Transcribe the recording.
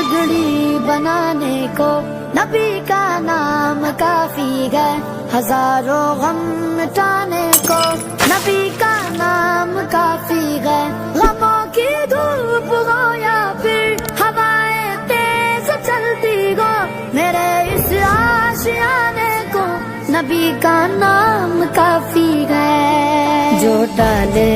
बिगड़ी बनाने को नबी का नाम काफी है, हजारों गम मिटाने को नबी का नाम काफी है। गमों की धूप हो या फिर हवाएं तेज चलती हो, मेरे इस आशियाने को नबी का नाम काफी है। जो डाल दे